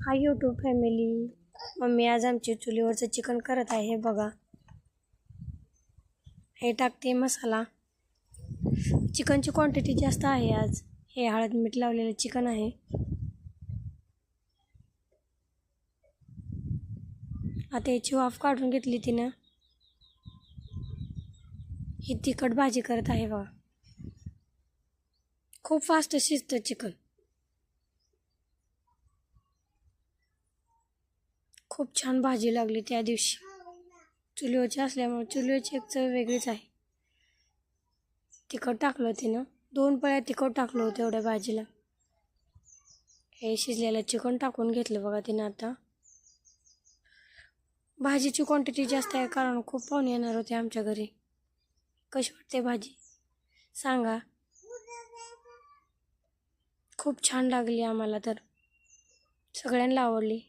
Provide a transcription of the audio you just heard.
Hi YouTube family. Mummy आज आमची चुलीवरचं चिकन करत आहे. हे बघा, हे टाकते मसाला. चिकनची क्वांटिटी जास्त आहे आज. हे हळद मीठ लावलेलं चिकन आहे. आता याची वाफ काढून घेतली तिनं. ही तिखट भाजी करत आहे बघा. खूप फास्ट शिजतं चिकन. खूप छान भाजी लागली त्या दिवशी. चुलीवरची असल्यामुळे चुलीवरची एक चव वेगळीच आहे. तिखट टाकलं तिनं. 2 पळ्या तिखट टाकलं होतं एवढ्या भाजीला. हे शिजलेलं चिकन टाकून घेतलं बघा तिनं. आता भाजीची क्वांटिटी जास्त आहे कारण खूप पाहुणे येणार होते आमच्या घरी. कशी वाटते भाजी सांगा. खूप छान लागली आम्हाला तर. सगळ्यांना आवडली.